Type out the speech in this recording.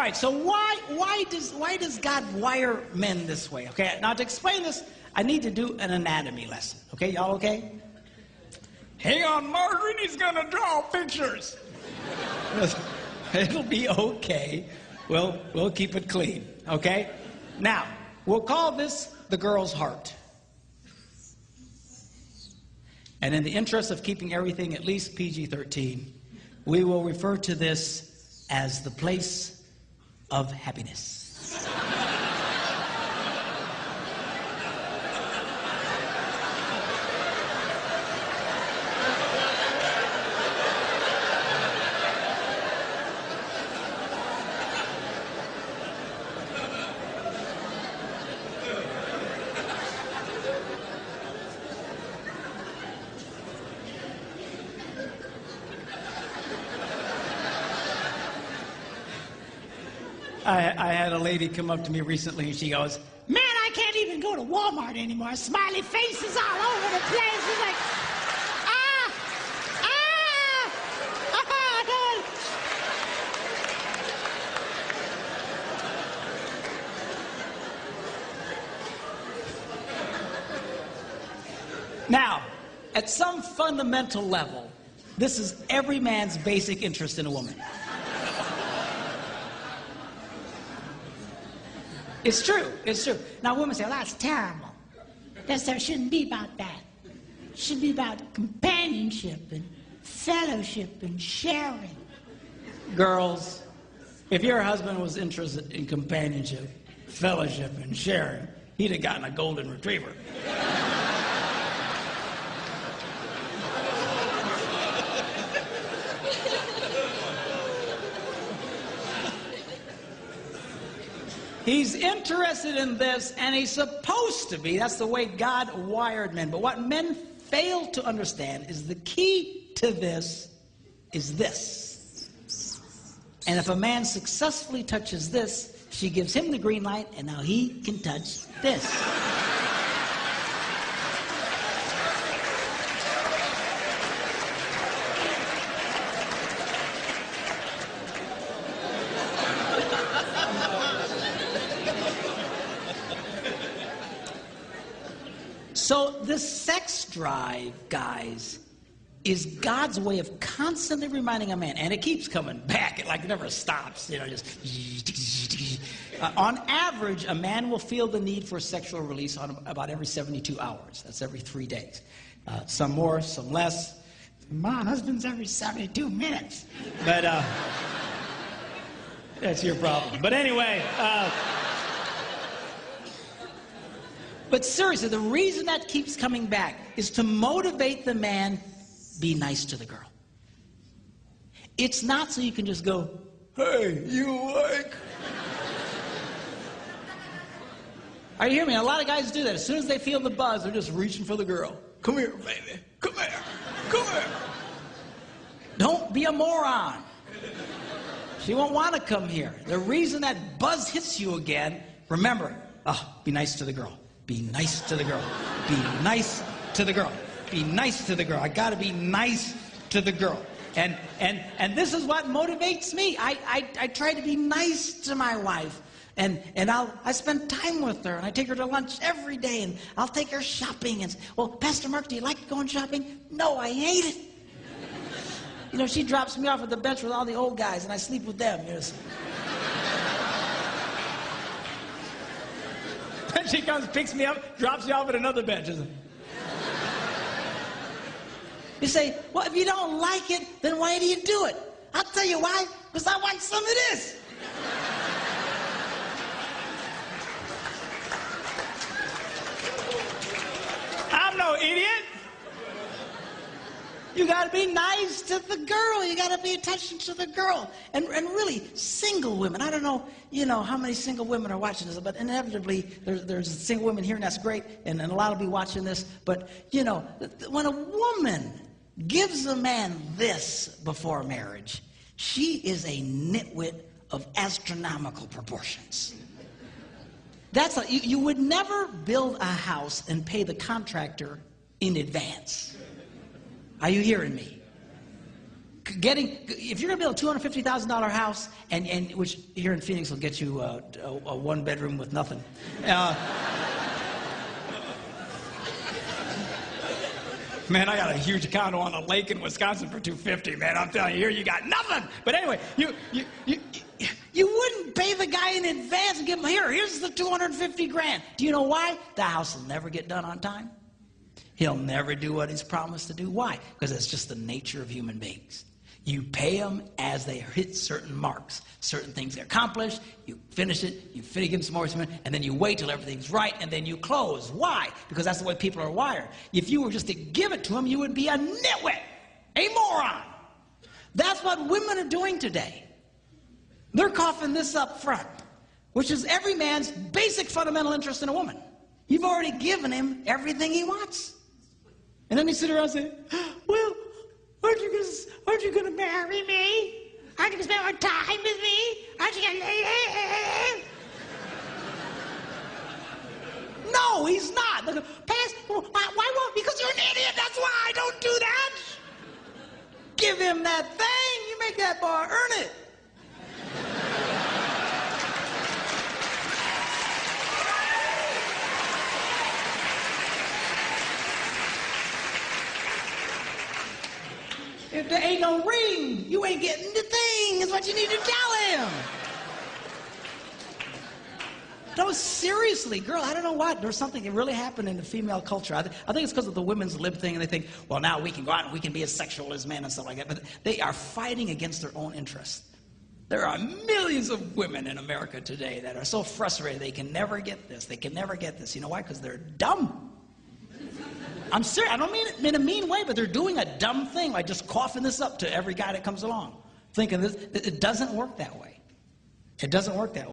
right, so why does God wire men this way? Okay, now to explain this, I need to do an anatomy lesson. Okay, y'all okay? Hang on, Margaret, he's gonna draw pictures. It'll be okay. We'll keep it clean, okay? Now, we'll call this the girl's heart. And in the interest of keeping everything at least PG-13, we will refer to this as the place of happiness. I had a lady come up to me recently and she goes, "Man, I can't even go to Walmart anymore. Smiley faces all over the place." She's like, Now, at some fundamental level, this is every man's basic interest in a woman. It's true. It's true. Now, women say, "Well, that's terrible. There shouldn't be about that. It should be about companionship and fellowship and sharing." Girls, if your husband was interested in companionship, fellowship, and sharing, he'd have gotten a golden retriever. He's interested in this, and he's supposed to be. That's the way God wired men. But what men fail to understand is the key to this is this. And if a man successfully touches this, she gives him the green light, and now he can touch this. So this sex drive, guys, is God's way of constantly reminding a man, and it keeps coming back. It like never stops, just. On average, a man will feel the need for sexual release on about every 72 hours. That's every 3 days. Some more, some less. My husband's every 72 minutes. But that's your problem. But anyway. But seriously, the reason that keeps coming back is to motivate the man, be nice to the girl. It's not so you can just go, "Hey, you like?" Are you hearing me? A lot of guys do that. As soon as they feel the buzz, they're just reaching for the girl. "Come here, baby. Come here. Come here." Don't be a moron. She won't want to come here. The reason that buzz hits you again, remember, be nice to the girl. Be nice to the girl. Be nice to the girl. Be nice to the girl. I got to be nice to the girl. And this is what motivates me. I try to be nice to my wife. And I spend time with her, and I take her to lunch every day, and I'll take her shopping. And "Well, Pastor Mark, do you like going shopping?" "No, I hate it." She drops me off at the bench with all the old guys, and I sleep with them. And she comes, picks me up, drops me off at another bench. You say, "Well, if you don't like it, then why do you do it?" I'll tell you why. Because I want some of this. I'm no idiot. You got to be nice to the girl. You got to pay attention to the girl. And really, single women. I don't know, how many single women are watching this, but inevitably there's single women here, and that's great, and a lot will be watching this. But, when a woman gives a man this before marriage, she is a nitwit of astronomical proportions. You would never build a house and pay the contractor in advance. Are you hearing me? if you're going to build a $250,000 house, and which here in Phoenix will get you a one-bedroom with nothing. Man, I got a huge condo on a lake in Wisconsin for $250,000, man. I'm telling you, here you got nothing. But anyway, you wouldn't pay the guy in advance and give him, here's the $250,000. Do you know why? The house will never get done on time. He'll never do what he's promised to do. Why? Because it's just the nature of human beings. You pay them as they hit certain marks. Certain things get accomplished, you finish it, you give them some more, and then you wait till everything's right, and then you close. Why? Because that's the way people are wired. If you were just to give it to them, you would be a nitwit, a moron. That's what women are doing today. They're coughing this up front, which is every man's basic fundamental interest in a woman. You've already given him everything he wants. And then he sit around and say, well, aren't you going to marry me? Aren't you going to spend more time with me? Aren't you going to... No, he's not. Why won't? Because you're an idiot. That's why. Don't do that. Give him that thing. You make that boy earn it. If there ain't no ring, you ain't getting the thing, is what you need to tell him. No, seriously, girl, I don't know what. There's something that really happened in the female culture. I think it's because of the women's lib thing, and they think, well, now we can go out and we can be as sexual as men and stuff like that. But they are fighting against their own interests. There are millions of women in America today that are so frustrated they can never get this. They can never get this. You know why? Because they're dumb. I'm serious. I don't mean it in a mean way, but they're doing a dumb thing, like just coughing this up to every guy that comes along, thinking this. It doesn't work that way. It doesn't work that way.